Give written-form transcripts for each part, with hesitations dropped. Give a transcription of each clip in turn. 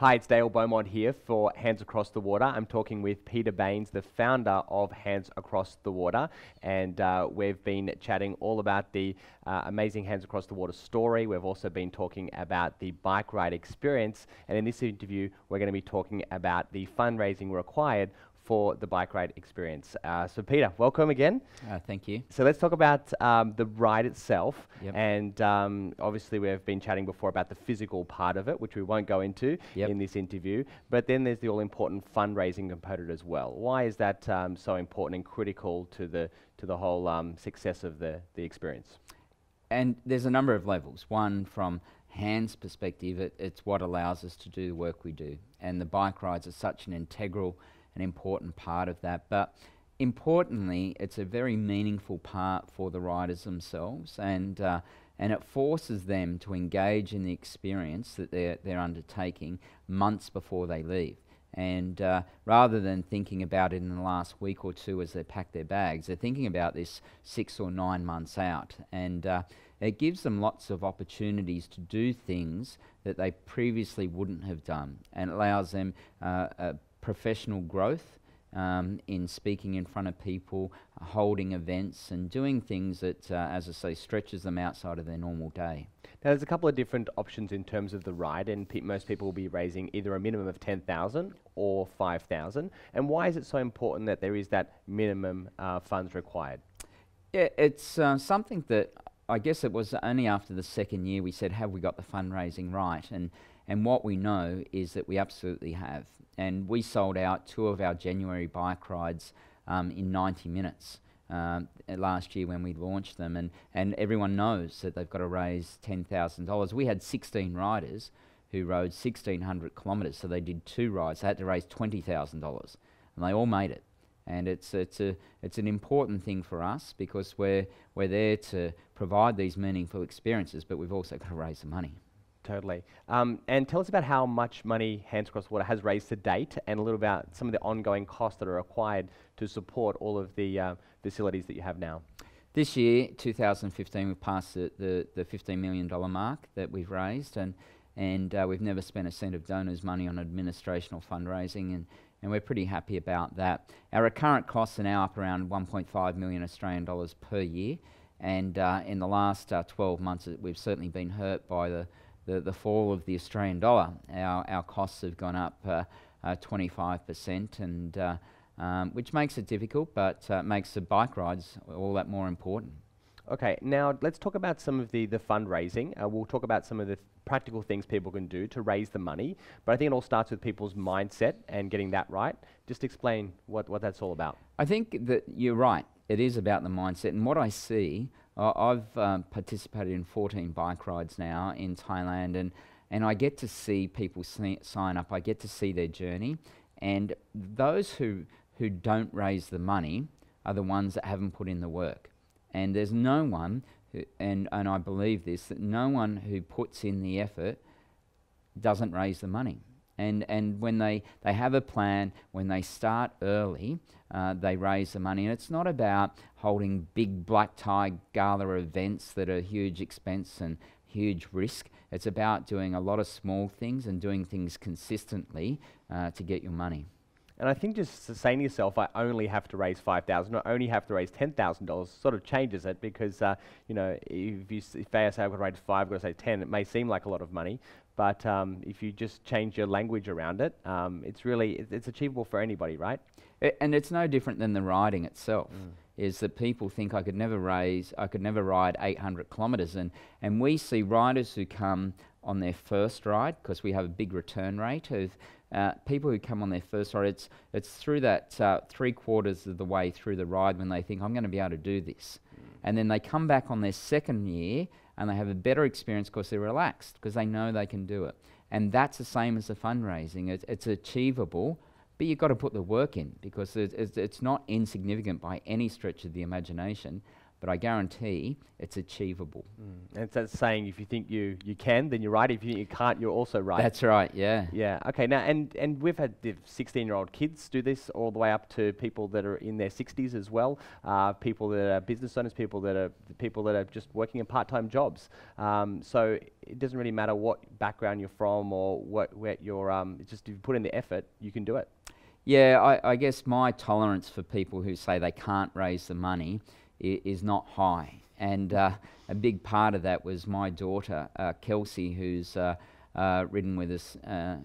Hi, it's Dale Beaumont here for Hands Across the Water. I'm talking with Peter Baines, the founder of Hands Across the Water, and we've been chatting all about the amazing Hands Across the Water story. We've also been talking about the bike ride experience, and in this interview, we're going to be talking about the fundraising required for the bike ride experience. So Peter, welcome again. Thank you. So let's talk about the ride itself. Yep. And obviously we've been chatting before about the physical part of it, which we won't go into in this interview. But then there's the all-important fundraising component as well. Why is that so important and critical to the whole success of the experience? And there's a number of levels. One, from Hands' perspective, it's what allows us to do the work we do. And the bike rides are such an integral an important part of that. But importantly, it's a very meaningful part for the riders themselves, and it forces them to engage in the experience that they're undertaking months before they leave. And rather than thinking about it in the last week or two as they pack their bags, they're thinking about this 6 or 9 months out. And it gives them lots of opportunities to do things that they previously wouldn't have done, and allows them professional growth in speaking in front of people, holding events and doing things that, as I say, stretches them outside of their normal day. Now there's a couple of different options in terms of the ride, and most people will be raising either a minimum of 10,000 or 5,000. And why is it so important that there is that minimum funds required? Yeah, it's something that I guess it was only after the second year we said, have we got the fundraising right? And what we know is that we absolutely have. And we sold out 2 of our January bike rides in 90 minutes last year when we launched them. And everyone knows that they've got to raise $10,000. We had 16 riders who rode 1,600 kilometres, so they did 2 rides. They had to raise $20,000, and they all made it. And it's an important thing for us, because we're there to provide these meaningful experiences, but we've also got to raise the money. Totally. And tell us about how much money Hands Across the Water has raised to date, and a little about some of the ongoing costs that are required to support all of the facilities that you have now. This year, 2015, we've passed the $15 million mark that we've raised, and we've never spent a cent of donors' money on administration or fundraising, and we're pretty happy about that. Our recurrent costs are now up around 1.5 million Australian dollars per year, and in the last 12 months, we've certainly been hurt by the fall of the Australian dollar. Our costs have gone up 25%, and which makes it difficult, but makes the bike rides all that more important. Okay, now let's talk about some of the fundraising. We'll talk about some of the practical things people can do to raise the money, but I think it all starts with people's mindset and getting that right. Just explain what that's all about. I think that you're right. It is about the mindset, and what I see, I've participated in 14 bike rides now in Thailand, and I get to see people sign up. I get to see their journey, and those who don't raise the money are the ones that haven't put in the work. And there's no one, and I believe this, that no one who puts in the effort doesn't raise the money. And when they have a plan, when they start early, they raise the money. And it's not about holding big black tie gala events that are huge expense and huge risk. It's about doing a lot of small things and doing things consistently to get your money. And I think just saying to yourself, I only have to raise 5,000, or only have to raise $10,000, sort of changes it, because you know, if I say I've got to raise 5, I've got to say 10, it may seem like a lot of money, but if you just change your language around it, it's achievable for anybody, right? And it's no different than the riding itself. Is that people think I could never ride 800 kilometres, and we see riders who come on their first ride, because we have a big return rate of people who come on their first ride. It's through that 3/4 of the way through the ride when they think, I'm going to be able to do this. And then they come back on their second year and they have a better experience because they're relaxed, because they know they can do it. And that's the same as the fundraising. It's achievable, but you've got to put the work in, because it's not insignificant by any stretch of the imagination. but I guarantee it's achievable. And it's that saying, if you think you can, then you're right. If you think you can't, you're also right. That's right, yeah. Yeah. Okay. Now, and we've had the 16-year-old kids do this all the way up to people that are in their 60s as well. People that are business owners, people that are just working in part-time jobs. So it doesn't really matter what background you're from or where you're. It's just if you put in the effort, you can do it. Yeah, I guess my tolerance for people who say they can't raise the money is not high. And a big part of that was my daughter, Kelsey, who's ridden with us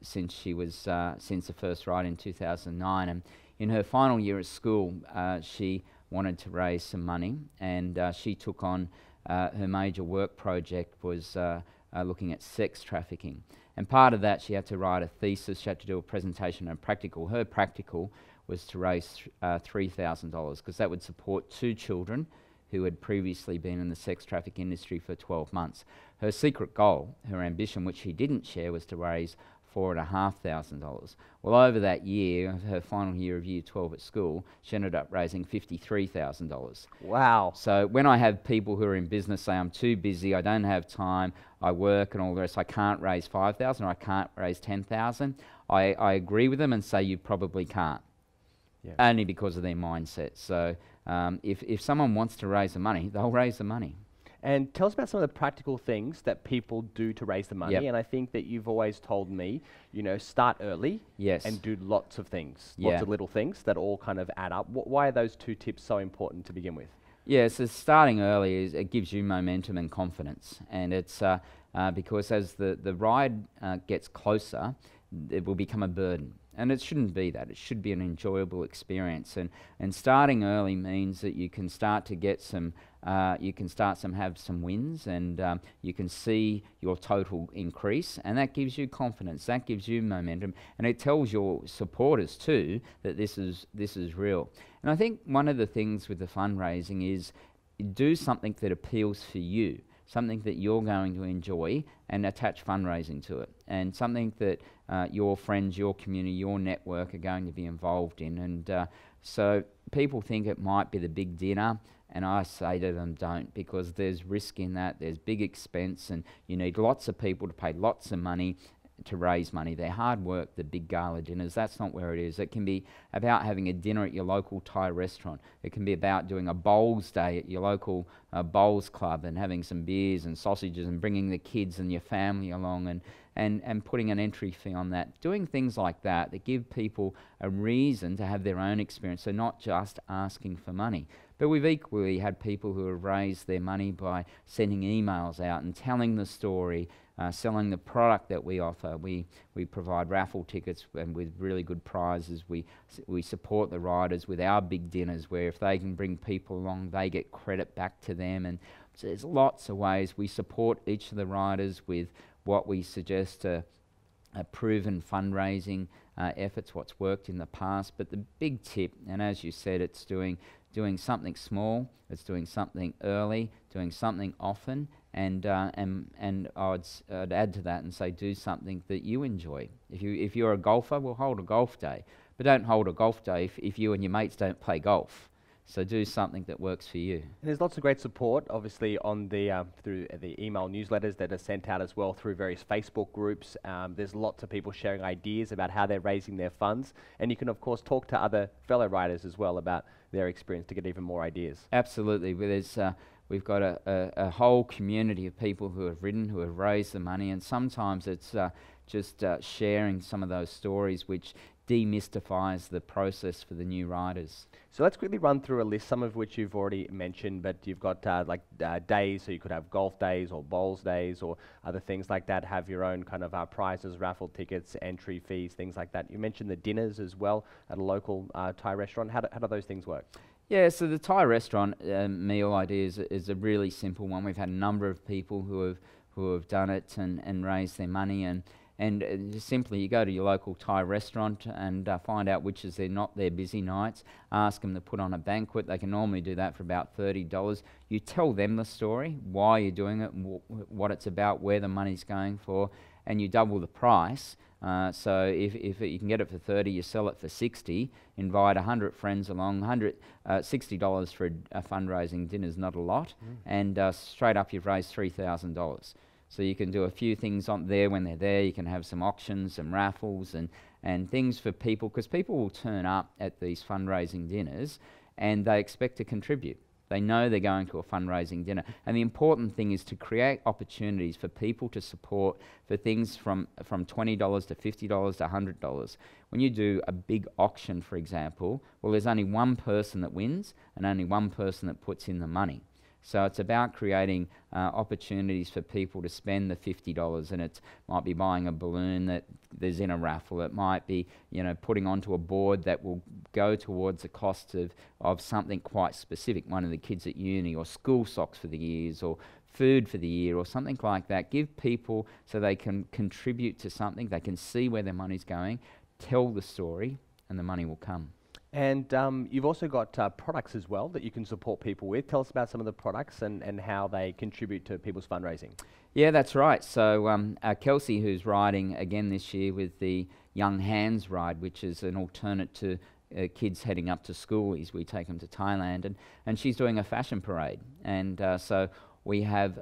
since the first ride in 2009. And in her final year at school, she wanted to raise some money, and she took on her major work project was looking at sex trafficking. And part of that, she had to write a thesis, she had to do a presentation and a practical. Her practical was to raise $3,000 because that would support 2 children who had previously been in the sex traffic industry for 12 months. Her secret goal, her ambition, which she didn't share, was to raise $4,500. Well, over that year, her final year of year 12 at school, she ended up raising $53,000. Wow. So when I have people who are in business say, I'm too busy, I don't have time, I work and all the rest, I can't raise $5,000 or I can't raise $10,000, I agree with them and say you probably can't. Yeah. Only because of their mindset. So if someone wants to raise the money, they'll raise the money. And tell us about some of the practical things that people do to raise the money. Yep. And I think that you've always told me, start early. Yes. And do lots of things, lots of little things that all kind of add up. Why are those 2 tips so important to begin with? Yeah, so starting early it gives you momentum and confidence. And it's because as the ride gets closer, it will become a burden. And it shouldn't be that. It should be an enjoyable experience. And starting early means that you can start to get some, have some wins, and you can see your total increase, and that gives you confidence. That gives you momentum, and it tells your supporters too that this is real. And I think one of the things with the fundraising is do something that appeals for you, something that you're going to enjoy, and attach fundraising to it, and something that your friends, your community, your network are going to be involved in. And so people think it might be the big dinner, and I say to them, don't, because there's risk in that, there's big expense, and you need lots of people to pay lots of money to raise money. They're hard work, the big gala dinners. That's not where it is. It can be about having a dinner at your local Thai restaurant. It can be about doing a bowls day at your local bowls club and having some beers and sausages and bringing the kids and your family along and putting an entry fee on that. Doing things like that give people a reason to have their own experience, so not just asking for money. But we've equally had people who have raised their money by sending emails out and telling the story, selling the product that we offer. We provide raffle tickets and with really good prizes. We support the riders with our big dinners, where if they can bring people along, they get credit back to them. And so there's lots of ways we support each of the riders with what we suggest are proven fundraising efforts, what's worked in the past. But the big tip, and as you said, it's doing something small, it's doing something early, doing something often, and I'd add to that and say do something that you enjoy. If you're a golfer, we'll hold a golf day, but don't hold a golf day if you and your mates don't play golf. So do something that works for you. And there's lots of great support, obviously, on the through the email newsletters that are sent out as well, through various Facebook groups. There's lots of people sharing ideas about how they're raising their funds, and you can, of course, talk to other fellow riders as well about their experience to get even more ideas. Absolutely. We've got a whole community of people who have ridden, who have raised the money, and sometimes it's just sharing some of those stories which demystifies the process for the new riders. So let's quickly run through a list, some of which you've already mentioned, but you've got days, so you could have golf days or bowls days or other things like that, have your own kind of prizes, raffle tickets, entry fees, things like that. You mentioned the dinners as well at a local Thai restaurant. How do those things work? Yeah, so the Thai restaurant meal idea is a really simple one. We've had a number of people who have done it and raised their money, and just simply you go to your local Thai restaurant and find out which is their busy nights. Ask them to put on a banquet. They can normally do that for about $30. You tell them the story, why you're doing it, what it's about, where the money's going for, and you double the price. So if you can get it for 30, you sell it for 60, invite 100 friends along, $60 for a fundraising dinner is not a lot, and straight up you've raised $3,000. So you can do a few things on there when they're there. You can have some auctions, some raffles, and things for people, because people will turn up at these fundraising dinners and they expect to contribute. They know they're going to a fundraising dinner. And the important thing is to create opportunities for people to support for things from $20 to $50 to $100. When you do a big auction, for example, well, there's only one person that wins and only one person that puts in the money. So it's about creating opportunities for people to spend the $50, and it might be buying a balloon that there's in a raffle. It might be, putting onto a board that will go towards the cost of something quite specific, one of the kids at uni, or school socks for the years, or food for the year, or something like that. Give people so they can contribute to something, they can see where their money's going, tell the story, and the money will come. And you've also got products as well that you can support people with. Tell us about some of the products and how they contribute to people's fundraising. Yeah, that's right. So Kelsey, who's riding again this year with the Young Hands ride, which is an alternate to kids heading up to schoolies. We take them to Thailand, and she's doing a fashion parade. And so we have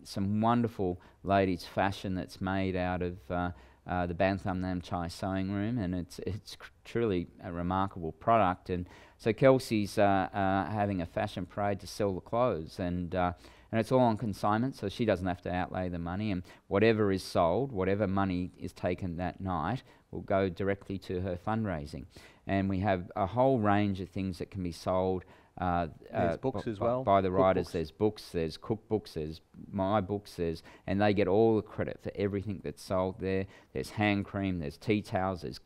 some wonderful ladies' fashion that's made out of the Bantham Nam Chai sewing room, and it's truly a remarkable product. And so Kelsey's having a fashion parade to sell the clothes, and it's all on consignment, so she doesn't have to outlay the money, and whatever is sold, whatever money is taken that night, will go directly to her fundraising. And we have a whole range of things that can be sold. There's books as well. By the writers. There's books, there's cookbooks, there's my books, and they get all the credit for everything that's sold there. There's hand cream, there's tea towels, there's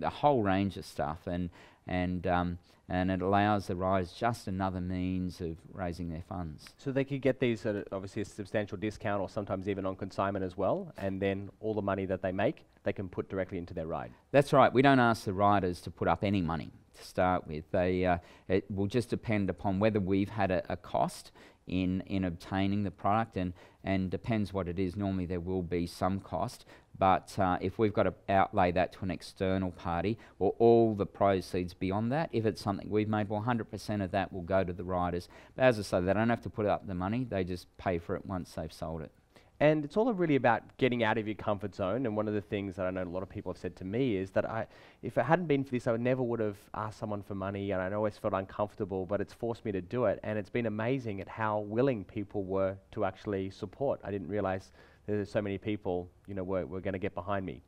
a whole range of stuff, and it allows the writers just another means of raising their funds. So they could get these at obviously a substantial discount, or sometimes even on consignment as well, and then all the money that they make, they can put directly into their ride. That's right. We don't ask the writers to put up any money to start with. It will just depend upon whether we've had a cost in obtaining the product, and depends what it is. Normally there will be some cost, but if we've got to outlay that to an external party, or all the proceeds beyond that, if it's something we've made, well, 100% of that will go to the writers. But as I say, they don't have to put up the money, they just pay for it once they've sold it. And it's all really about getting out of your comfort zone. And one of the things that I know a lot of people have said to me is that if it hadn't been for this, I never would have asked someone for money, and I always felt uncomfortable, but it's forced me to do it. And it's been amazing at how willing people were to actually support. I didn't realize there's so many people, were going to get behind me.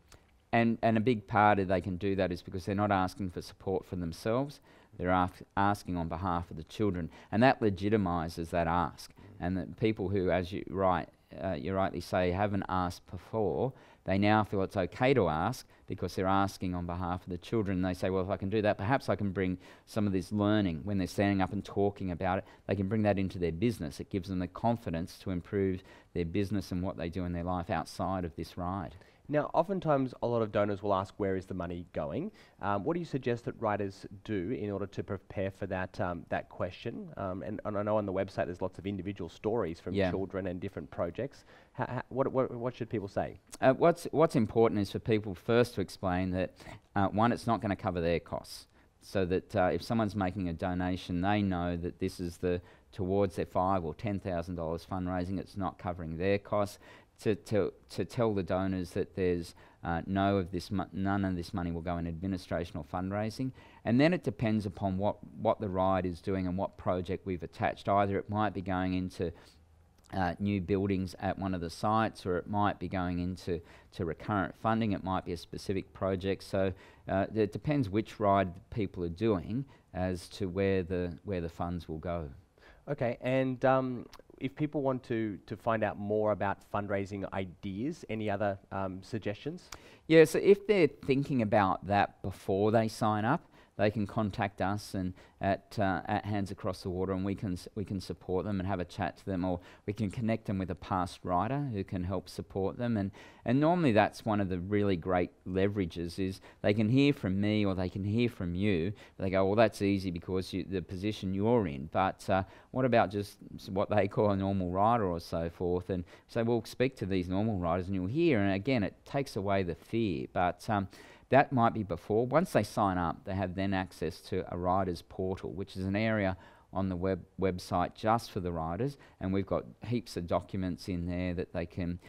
And a big part of they can do that is because they're not asking for support for themselves, they're asking on behalf of the children. And that legitimizes that ask. And the people who, as you rightly say, haven't asked before, they now feel it's okay to ask because they're asking on behalf of the children. They say, well, if I can do that, perhaps I can bring some of this learning when they're standing up and talking about it. They can bring that into their business. It gives them the confidence to improve their business and what they do in their life outside of this ride. Now, oftentimes a lot of donors will ask, where is the money going? What do you suggest that writers do in order to prepare for that question? And I know on the website there's lots of individual stories from children and different projects. What should people say? What's important is for people first to explain that, one, it's not going to cover their costs. So that if someone's making a donation, they know that this is towards their $5,000 or $10,000 fundraising. It's not covering their costs. To tell the donors that there's none of this money will go in administration or fundraising. And then it depends upon what the ride is doing and what project we've attached. Either it might be going into new buildings at one of the sites, or it might be going into recurrent funding. It might be a specific project. So it depends which ride people are doing as to where the funds will go. Okay, and if people want to find out more about fundraising ideas, any other suggestions? Yeah, so if they're thinking about that before they sign up, they can contact us and at Hands Across the Water, and we can support them and have a chat to them, or we can connect them with a past rider who can help support them. And normally that's one of the really great leverages, is they can hear from me or they can hear from you. They go, well, that's easy because the position you're in, but what about just what they call a normal rider or so forth? And so we'll speak to these normal riders and you'll hear, and again, it takes away the fear. But that might be before. Once they sign up, they have then access to a riders portal, which is an area on the website just for the riders, and we've got heaps of documents in there that they can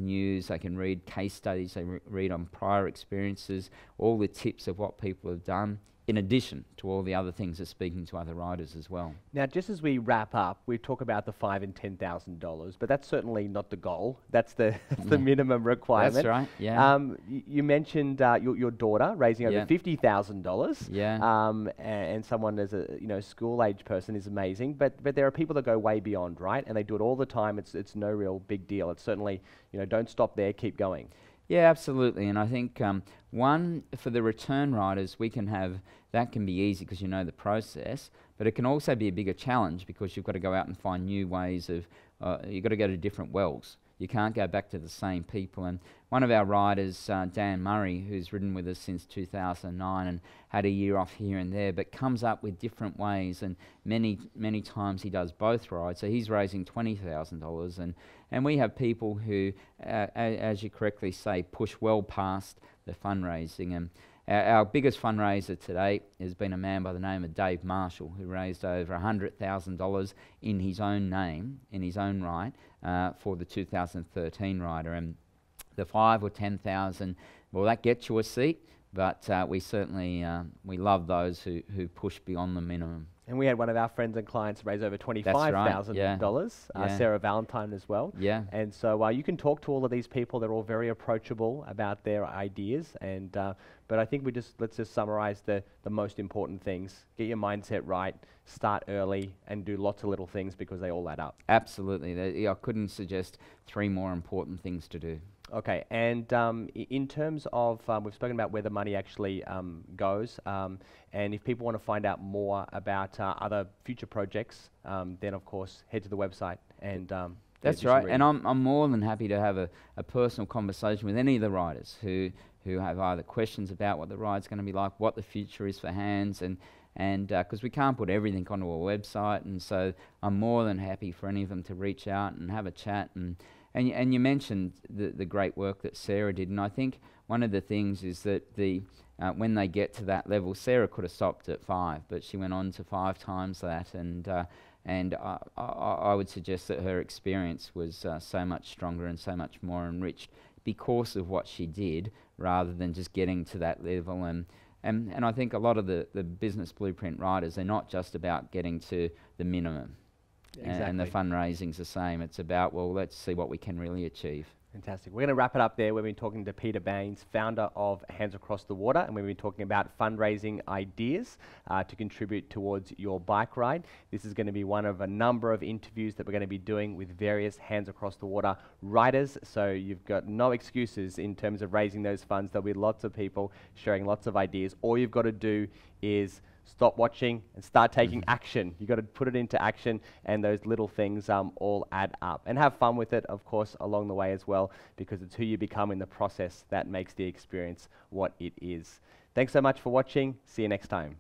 use. They can read case studies, they read on prior experiences, all the tips of what people have done, in addition to all the other things of speaking to other riders as well. Now, just as we wrap up, we talk about the $5,000 and $10,000, but that's certainly not the goal. That's the the minimum requirement. That's right. Yeah. You mentioned your daughter raising over $50,000. Yeah. And someone as a school age person is amazing, but there are people that go way beyond, right? And they do it all the time. It's no real big deal. It's certainly don't stop there. Keep going. Yeah, absolutely. And I think one, for the return riders, we can have, that can be easy because you know the process, but it can also be a bigger challenge because you've got to go out and find new ways of, you've got to go to different wells. You can't go back to the same people. And one of our riders, Dan Murray, who's ridden with us since 2009 and had a year off here and there, but comes up with different ways, and many times he does both rides. So he's raising $20,000, and we have people who, as you correctly say, push well past the fundraising. And our biggest fundraiser to date has been a man by the name of Dave Marshall, who raised over $100,000 in his own name, in his own right, for the 2013 rider. And the 5,000 or 10,000, well, that gets you a seat, but we certainly we love those who push beyond the minimum. And we had one of our friends and clients raise over $25,000, Sarah Valentine as well. Yeah. And so you can talk to all of these people. They're all very approachable about their ideas. And but I think let's just summarize the most important things. Get your mindset right, start early, and do lots of little things because they all add up. Absolutely. I couldn't suggest 3 more important things to do. Okay, and in terms of, we've spoken about where the money actually goes, and if people want to find out more about other future projects, then of course head to the website and that's right, and I'm more than happy to have a personal conversation with any of the riders who have either questions about what the ride's going to be like, what the future is for Hands, and because we can't put everything onto a website, and so I'm more than happy for any of them to reach out and have a chat. And you mentioned the great work that Sarah did, and I think one of the things is that when they get to that level, Sarah could have stopped at 5, but she went on to 5 times that, and I would suggest that her experience was so much stronger and so much more enriched because of what she did, rather than just getting to that level. And I think a lot of the business blueprint riders, they're not just about getting to the minimum. Exactly. And the fundraising's the same. It's about, well, let's see what we can really achieve. Fantastic. We're going to wrap it up there. We've been talking to Peter Baines, founder of Hands Across the Water, and we've been talking about fundraising ideas to contribute towards your bike ride. This is going to be one of a number of interviews that we're going to be doing with various Hands Across the Water riders, so you've got no excuses in terms of raising those funds. There'll be lots of people sharing lots of ideas. All you've got to do is stop watching and start taking action. You've got to put it into action, and those little things all add up. And have fun with it, of course, along the way as well, because it's who you become in the process that makes the experience what it is. Thanks so much for watching. See you next time.